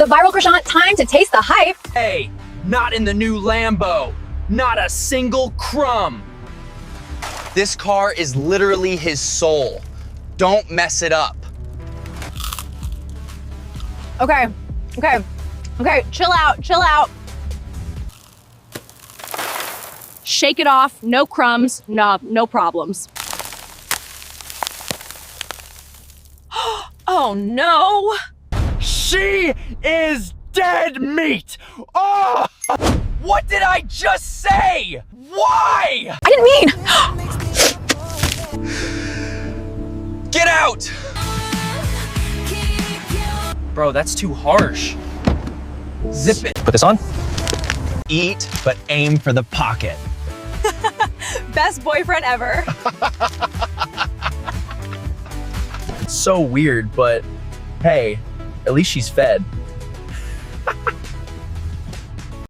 The viral croissant, time to taste the hype. Hey, not in the new Lambo. Not a single crumb. This car is literally his soul. Don't mess it up. Okay, chill out. Shake it off, no crumbs, no problems. Oh no! She is dead meat. Oh! What did I just say? Why? I didn't mean! Get out! Bro, that's too harsh. Zip it. Put this on. Eat, but aim for the pocket. Best boyfriend ever. It's so weird, but hey, at least she's fed.